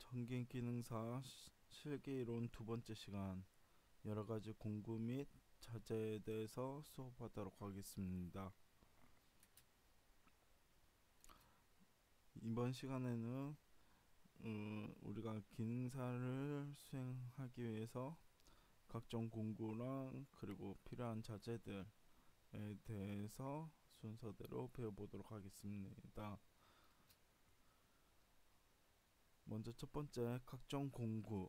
전기 기능사 실기 이론 두 번째 시간, 여러 가지 공구 및 자재에 대해서 수업하도록 하겠습니다. 이번 시간에는 우리가 기능사를 수행하기 위해서 각종 공구랑 그리고 필요한 자재들에 대해서 순서대로 배워보도록 하겠습니다. 먼저 첫 번째, 각종 공구.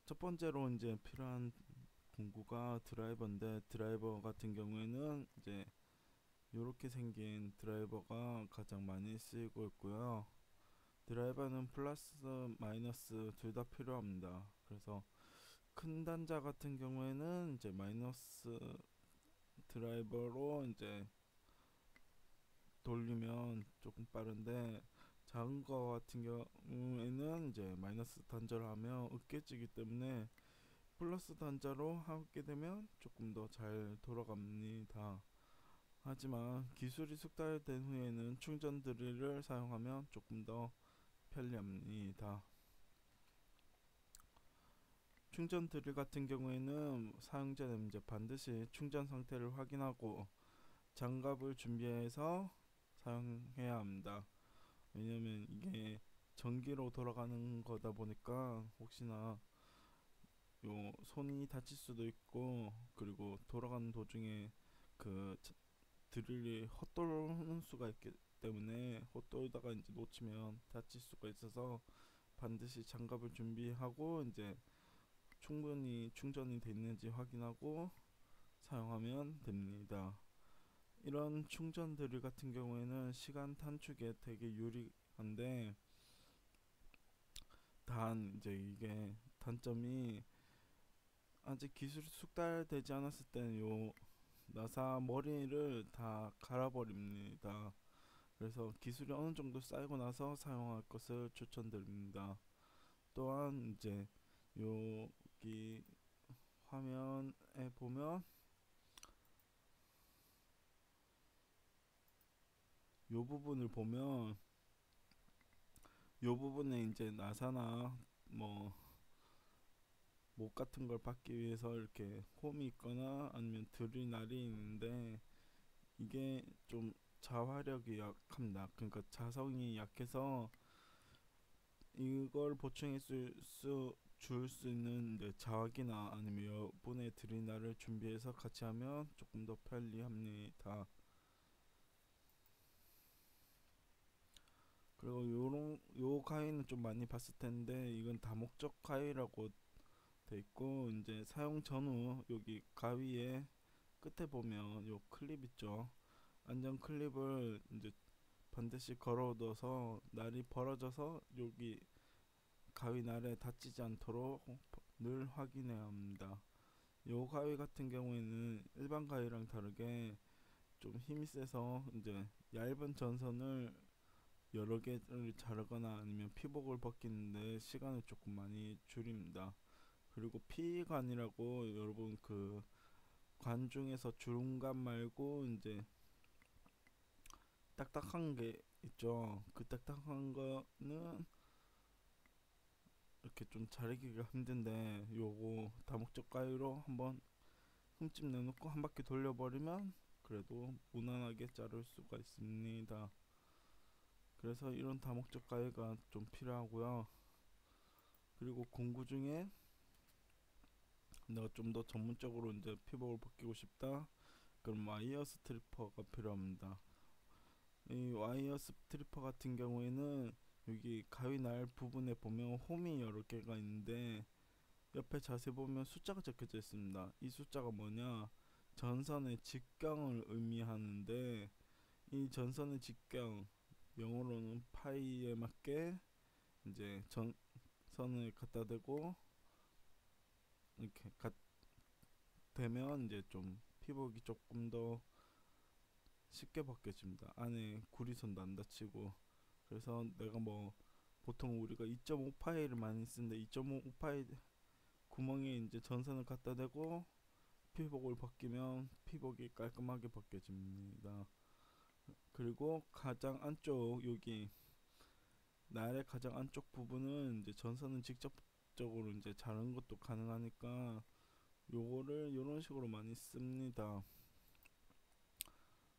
첫 번째로 이제 필요한 공구가 드라이버인데, 드라이버 같은 경우에는 이제 이렇게 생긴 드라이버가 가장 많이 쓰이고 있고요. 드라이버는 플러스 마이너스 둘 다 필요합니다. 그래서 큰 단자 같은 경우에는 이제 마이너스 드라이버로 이제 돌리면 조금 빠른데, 작은 거 같은 경우에는 이제 마이너스 단자를 하면 으깨지기 때문에 플러스 단자로 하게 되면 조금 더 잘 돌아갑니다. 하지만 기술이 숙달된 후에는 충전 드릴을 사용하면 조금 더 편리합니다. 충전 드릴 같은 경우에는 사용 전에 이제 반드시 충전 상태를 확인하고 장갑을 준비해서 사용해야 합니다. 왜냐면 이게 전기로 돌아가는 거다 보니까 혹시나 요 손이 다칠 수도 있고, 그리고 돌아가는 도중에 그 드릴이 헛돌는 수가 있기 때문에 헛돌다가 이제 놓치면 다칠 수가 있어서 반드시 장갑을 준비하고 이제 충분히 충전이 됐는지 확인하고 사용하면 됩니다. 이런 충전 드릴 같은 경우에는 시간 단축에 되게 유리한데, 단 이제 이게 단점이 아직 기술이 숙달되지 않았을 때는 요 나사 머리를 다 갈아버립니다. 그래서 기술이 어느 정도 쌓이고 나서 사용할 것을 추천드립니다. 또한 이제 여기 화면에 보면 요 부분을 보면 요 부분에 이제 나사나 뭐 못 같은 걸 받기 위해서 이렇게 홈이 있거나 아니면 드릴 날이 있는데, 이게 좀 자화력이 약합니다. 그러니까 자성이 약해서 이걸 보충해 줄 수 있는 자wak이나 아니면 여분의 드리나를 준비해서 같이 하면 조금 더 편리합니다. 그리고 요 가위는 좀 많이 봤을 텐데, 이건 다목적 가위라고 돼 있고, 이제 사용 전후 여기 가위에 끝에 보면 요 클립 있죠. 안전 클립을 이제 반드시 걸어둬서 날이 벌어져서 여기 가위 날에 닿지 않도록 늘 확인해야 합니다. 요 가위 같은 경우에는 일반 가위랑 다르게 좀 힘이 세서 이제 얇은 전선을 여러 개를 자르거나 아니면 피복을 벗기는데 시간을 조금 많이 줄입니다. 그리고 피관이라고, 여러분 그 관 중에서 주름관 말고 이제 딱딱한 게 있죠. 그 딱딱한 거는 이렇게 좀 자르기가 힘든데, 요거 다목적 가위로 한번 흠집 내놓고 한 바퀴 돌려버리면 그래도 무난하게 자를 수가 있습니다. 그래서 이런 다목적 가위가 좀 필요하고요. 그리고 공구 중에 내가 좀 더 전문적으로 이제 피복을 벗기고 싶다, 그럼 와이어 스트리퍼가 필요합니다. 이 와이어 스트리퍼 같은 경우에는 여기 가위 날 부분에 보면 홈이 여러 개가 있는데, 옆에 자세히 보면 숫자가 적혀져 있습니다. 이 숫자가 뭐냐, 전선의 직경을 의미하는데, 이 전선의 직경, 영어로는 파이에 맞게 이제 전선을 갖다 대고 이렇게 되면 이제 좀 피복이 조금 더 쉽게 벗겨집니다. 안에 구리선도 안 다치고. 그래서 내가 뭐 보통 우리가 2.5 파이를 많이 쓰는데, 2.5 파이 구멍에 이제 전선을 갖다 대고 피복을 벗기면 피복이 깔끔하게 벗겨집니다. 그리고 가장 안쪽 여기 날의 가장 안쪽 부분은 이제 전선은 직접적으로 이제 자르는 것도 가능하니까 요거를 요런 식으로 많이 씁니다.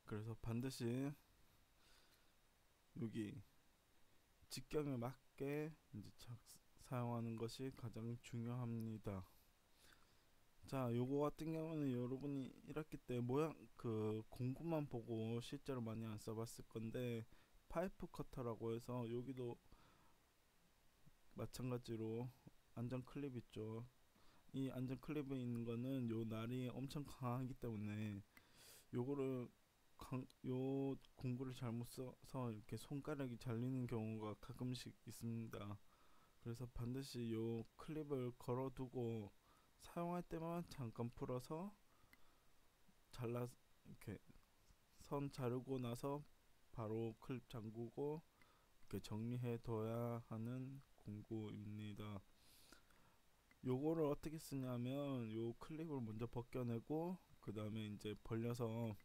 그래서 반드시 여기 직경에 맞게 이제 사용하는 것이 가장 중요합니다. 자, 요거 같은 경우는 여러분이 1학기 때 모양 그 공구만 보고 실제로 많이 안 써봤을 건데, 파이프 커터라고 해서 여기도 마찬가지로 안전 클립 있죠. 이 안전 클립에 있는 거는 요 날이 엄청 강하기 때문에 요거를 요 공구를 잘못 써서 이렇게 손가락이 잘리는 경우가 가끔씩 있습니다. 그래서 반드시 요 클립을 걸어두고 사용할 때만 잠깐 풀어서 잘라 이렇게 선 자르고 나서 바로 클립 잠그고 이렇게 정리해 둬야 하는 공구입니다. 요거를 어떻게 쓰냐면 요 클립을 먼저 벗겨내고 그 다음에 이제 벌려서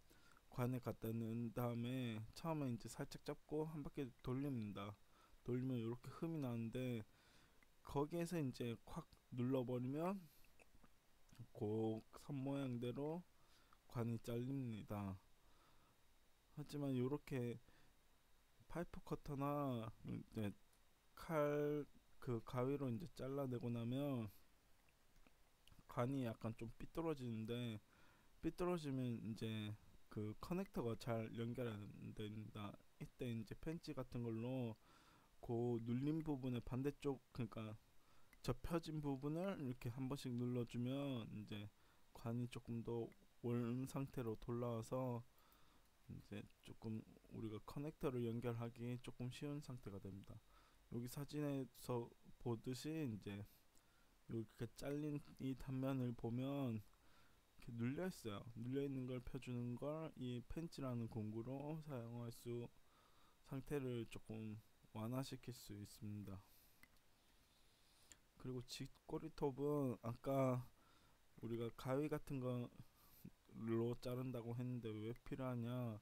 관에 갖다 넣은 다음에 처음에 이제 살짝 잡고 한 바퀴 돌립니다. 돌리면 이렇게 흠이 나는데 거기에서 이제 콱 눌러버리면 그 선 모양대로 관이 잘립니다. 하지만 이렇게 파이프 커터나 이제 칼 그 가위로 이제 잘라내고 나면 관이 약간 좀 삐뚤어지는데, 삐뚤어지면 이제 그 커넥터가 잘 연결 안 된다. 이때 이제 펜치 같은 걸로 그 눌린 부분의 반대쪽, 그러니까 접혀진 부분을 이렇게 한 번씩 눌러주면 이제 관이 조금 더 원 상태로 돌아와서 이제 조금 우리가 커넥터를 연결하기 조금 쉬운 상태가 됩니다. 여기 사진에서 보듯이 이제 이렇게 잘린 이 단면을 보면 이렇게 눌려 있어요. 눌려 있는 걸 펴주는 걸 이 펜치라는 공구로 사용할 수, 상태를 조금 완화시킬 수 있습니다. 그리고 직꼬리 톱은 아까 우리가 가위 같은 걸로 자른다고 했는데 왜 필요하냐,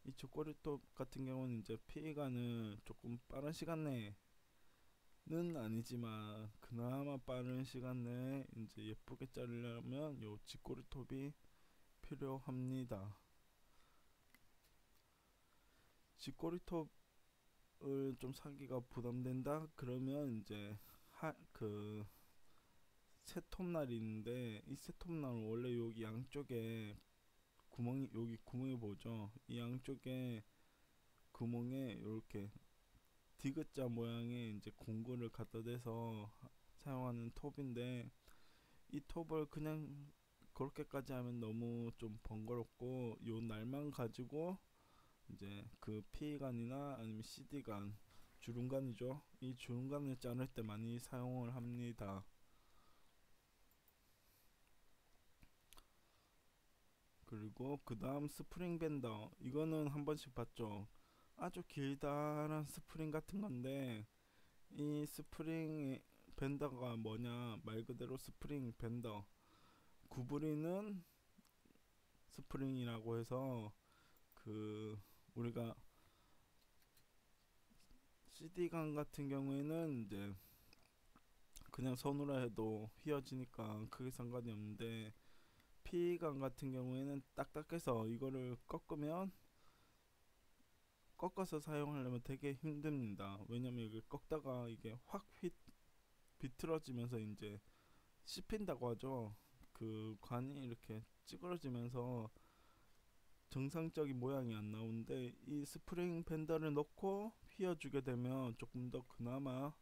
이 직꼬리 톱 같은 경우는 이제 피해가는 조금 빠른 시간 내는 아니지만 그나마 빠른 시간 내에 이제 예쁘게 자르려면 요 직꼬리 톱이 필요합니다. 직꼬리 톱을 좀 사기가 부담된다 그러면 이제 그 새톱날이 있는데, 이 새톱날은 원래 여기 양쪽에 구멍이, 여기 구멍이 보죠. 이 양쪽에 구멍에 이렇게 디귿자 모양의 이제 공구를 갖다 대서 사용하는 톱인데, 이 톱을 그냥 그렇게까지 하면 너무 좀 번거롭고 요 날만 가지고 이제 그 P관이나 아니면 CD관, 주름관이죠. 이 주름관을 자를 때 많이 사용을 합니다. 그리고 그 다음 스프링 밴더, 이거는 한 번씩 봤죠. 아주 길다란 스프링 같은 건데, 이 스프링 밴더가 뭐냐, 말 그대로 스프링 밴더, 구부리는 스프링이라고 해서 그 우리가 CD감 같은 경우에는 이제 그냥 손으로 해도 휘어지니까 크게 상관이 없는데, P감 같은 경우에는 딱딱해서 이거를 꺾어서 사용하려면 되게 힘듭니다. 왜냐면 이게 꺾다가 이게 확 비틀어지면서 이제 씹힌다고 하죠. 그 관이 이렇게 찌그러지면서 정상적인 모양이 안 나오는데, 이 스프링 밴더를 넣고 휘어주게 되면 조금 더 그나마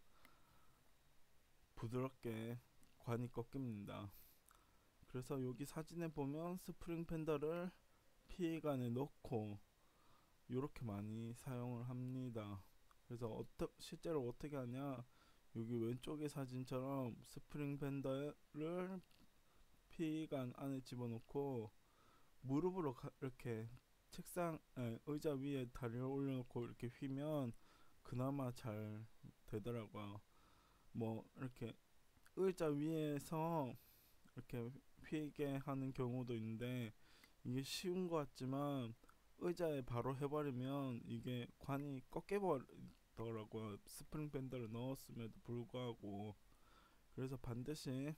부드럽게 관이 꺾입니다. 그래서 여기 사진에 보면 스프링 밴더를 피해관에 넣고 이렇게 많이 사용을 합니다. 그래서 실제로 어떻게 하냐, 여기 왼쪽의 사진처럼 스프링 밴더를 피해관 안에 집어넣고 무릎으로 이렇게 의자 위에 다리를 올려놓고 이렇게 휘면 그나마 잘 되더라고요. 뭐 이렇게 의자 위에서 이렇게 휘게 하는 경우도 있는데, 이게 쉬운 것 같지만 의자에 바로 해버리면 이게 관이 좋더라고요. 스프링 밴더를 넣었음에도 불구하고. 그래서 반드시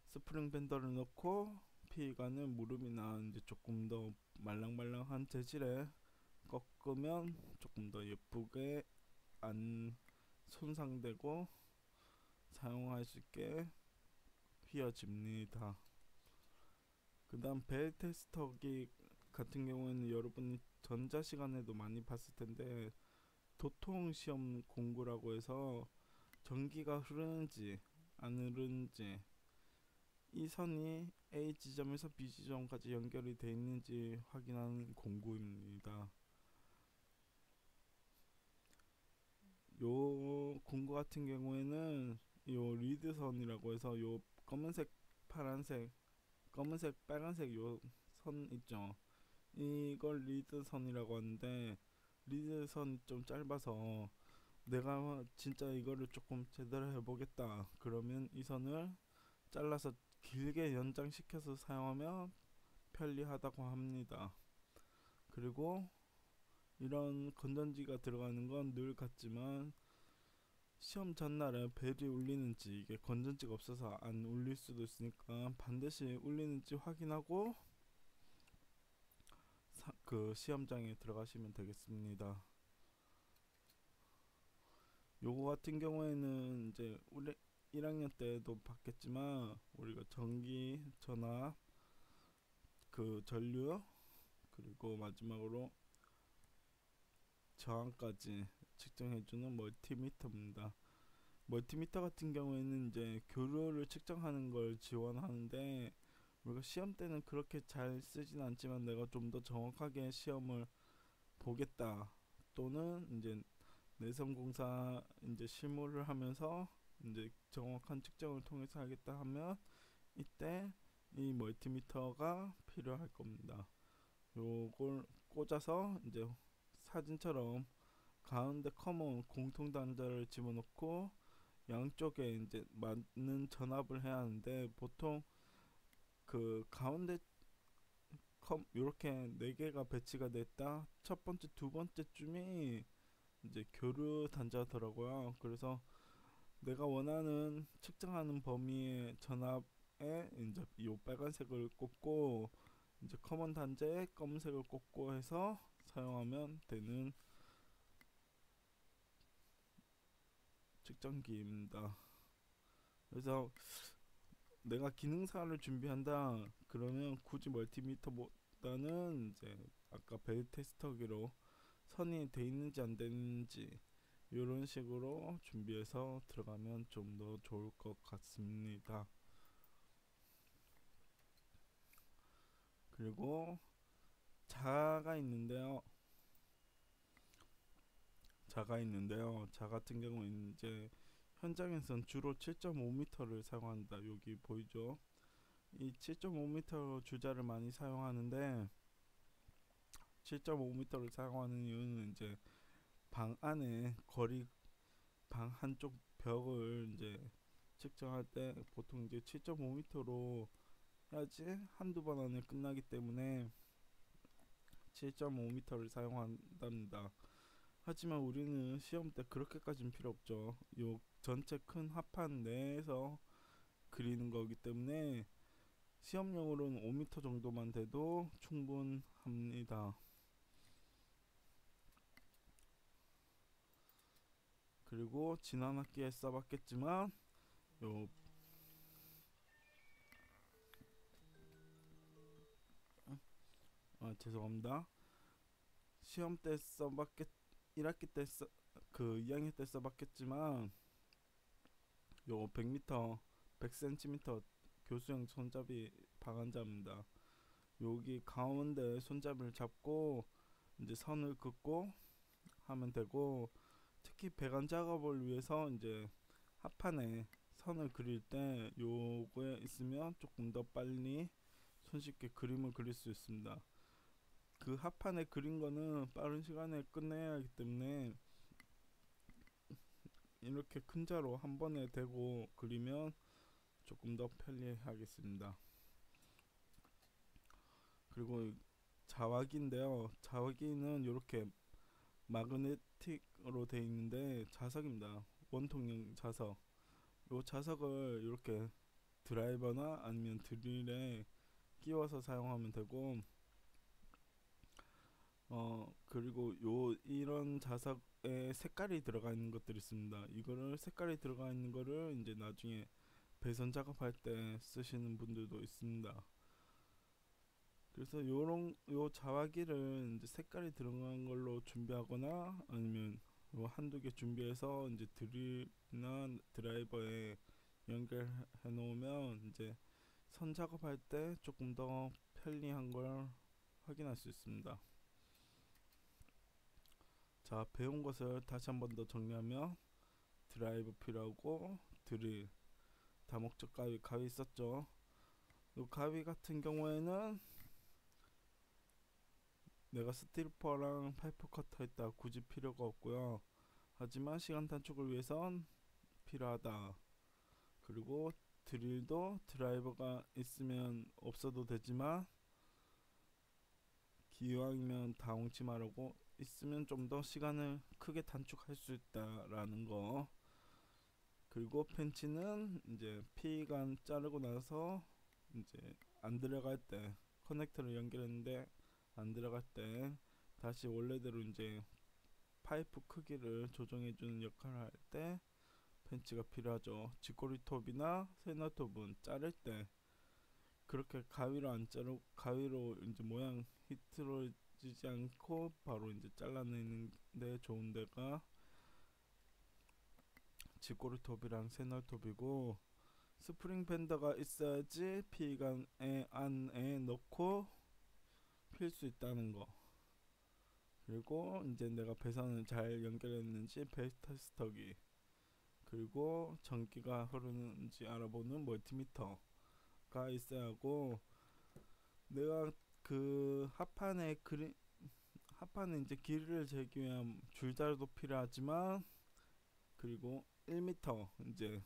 스프링 밴더를 넣고 피가는 무릎이나 이제 조금 더 말랑말랑한 재질에 꺾으면 조금 더 예쁘게 안 손상되고 사용할 수 있게 휘어집니다. 그 다음 벨 테스터기 같은 경우에는 여러분이 전자 시간에도 많이 봤을 텐데, 도통 시험 공구라고 해서 전기가 흐르는지 안 흐르는지, 이 선이 A 지점에서 B 지점까지 연결이 되어 있는지 확인하는 공구입니다. 요 공구 같은 경우에는 요 리드선이라고 해서 요 검은색, 파란색, 검은색, 빨간색 요 선 있죠. 이걸 리드선이라고 하는데, 리드선이 좀 짧아서 내가 진짜 이거를 조금 제대로 해보겠다 그러면 이 선을 잘라서 길게 연장시켜서 사용하면 편리하다고 합니다. 그리고 이런 건전지가 들어가는 건 늘 같지만 시험 전날에 벨이 울리는지, 이게 건전지가 없어서 안 울릴 수도 있으니까 반드시 울리는지 확인하고 그 시험장에 들어가시면 되겠습니다. 요거 같은 경우에는 이제 우리 1학년 때도 봤겠지만, 우리가 전기, 전압, 그 전류, 그리고 마지막으로 저항까지 측정해주는 멀티미터입니다. 멀티미터 같은 경우에는 이제 교류를 측정하는 걸 지원하는데, 우리가 시험 때는 그렇게 잘 쓰진 않지만 내가 좀 더 정확하게 시험을 보겠다, 또는 이제 내성공사 이제 실무를 하면서 이제 정확한 측정을 통해서 하겠다 하면 이때 이 멀티미터가 필요할 겁니다. 요걸 꽂아서 이제 사진처럼 가운데 커먼 공통 단자를 집어넣고 양쪽에 이제 맞는 전압을 해야 하는데, 보통 그 가운데 이렇게 네 개가 배치가 됐다 첫 번째, 두 번째쯤이 이제 교류 단자더라고요. 그래서 내가 원하는 측정하는 범위의 전압에 이제 이 빨간색을 꽂고, 이제 커먼 단자에 검은색을 꽂고 해서 사용하면 되는 측정기입니다. 그래서 내가 기능사를 준비한다 그러면 굳이 멀티미터보다는 이제 아까 벨 테스터기로 선이 돼 있는지 안 되는지 이런 식으로 준비해서 들어가면 좀 더 좋을 것 같습니다. 그리고 자가 있는데요. 자 같은 경우는 이제 현장에선 주로 7.5m를 사용한다. 여기 보이죠? 이 7.5m 주자를 많이 사용하는데, 7.5m를 사용하는 이유는 이제 방 안에 거리, 방 한쪽 벽을 이제 측정할 때 보통 이제 7.5m로 해야지 한두 번 안에 끝나기 때문에 7.5m를 사용한답니다. 하지만 우리는 시험 때 그렇게까지는 필요 없죠. 요 전체 큰 합판 내에서 그리는 거기 때문에 시험용으로는 5m 정도만 돼도 충분합니다. 그리고 지난 학기에 써봤겠지만 요 죄송합니다. 시험 때 써봤겠 1학기 때 그 2학년 때 써봤겠지만 요 100m 100cm 교수형 손잡이 방한자입니다. 여기 가운데 손잡이를 잡고 이제 선을 긋고 하면 되고, 특히 배관 작업을 위해서 이제 합판에 선을 그릴 때 요거에 있으면 조금 더 빨리 손쉽게 그림을 그릴 수 있습니다. 그 합판에 그린 거는 빠른 시간에 끝내야 하기 때문에 이렇게 큰 자로 한 번에 대고 그리면 조금 더 편리하겠습니다. 그리고 자화기인데요. 자화기는 이렇게 마그네틱으로 되어 있는데 자석입니다. 원통형 자석. 요 자석을 이렇게 드라이버나 아니면 드릴에 끼워서 사용하면 되고, 그리고 이런 자석에 색깔이 들어가 있는 것들이 있습니다. 이거를 색깔이 들어가 있는 거를 이제 나중에 배선 작업할 때 쓰시는 분들도 있습니다. 그래서 요 자화기를 이제 색깔이 들어간 걸로 준비하거나 아니면 요 한두 개 준비해서 이제 드릴이나 드라이버에 연결해 놓으면 이제 선 작업할 때 조금 더 편리한 걸 확인할 수 있습니다. 자, 배운 것을 다시 한 번 더 정리하면 드라이버 필요하고 드릴, 다목적 가위 있었죠. 이 가위 같은 경우에는 내가 스티로퍼랑 파이프 커터 있다 굳이 필요가 없고요. 하지만 시간 단축을 위해선 필요하다. 그리고 드릴도 드라이버가 있으면 없어도 되지만 기왕이면 다 엉치 마르고 있으면 좀 더 시간을 크게 단축할 수 있다라는 거. 그리고 펜치는 이제 피간 자르고 나서 이제 안 들어갈 때 커넥터를 연결했는데 안 들어갈 때 다시 원래대로 이제 파이프 크기를 조정해주는 역할을 할 때 펜치가 필요하죠. 쥐꼬리 톱이나 세너 톱은 자를 때 그렇게 가위로 안 자르고 가위로 이제 모양 흐트러지지 않고 바로 이제 잘라내는데 좋은 데가 쥐꼬리 톱이랑 세너 톱이고, 스프링 밴더가 있어야지 피관에 안에 넣고 필 수 있다는 거. 그리고 이제 내가 배선을 잘 연결했는지 벨테스터기, 그리고 전기가 흐르는지 알아보는 멀티미터가 있어야 하고, 내가 그 합판에 이제 길이를 재기 위한 줄자도 필요하지만, 그리고 1m 이제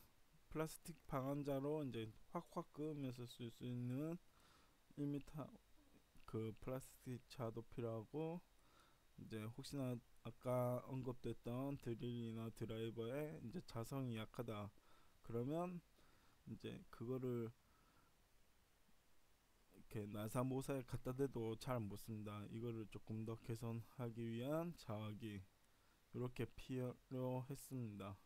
플라스틱 방한자로 이제 확확 끄으면서 쓸 수 있는 1m 그 플라스틱 자도 필요하고, 이제 혹시나 아까 언급됐던 드릴이나 드라이버에 이제 자성이 약하다 그러면 이제 그거를 이렇게 나사모사에 갖다 대도 잘 못 씁니다. 이거를 조금 더 개선하기 위한 자화기, 이렇게 필요했습니다.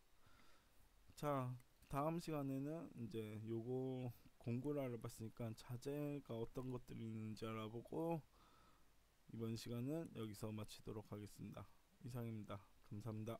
자, 다음 시간에는 이제 요거 공구를 알아봤으니까 자재가 어떤 것들이 있는지 알아보고 이번 시간은 여기서 마치도록 하겠습니다. 이상입니다. 감사합니다.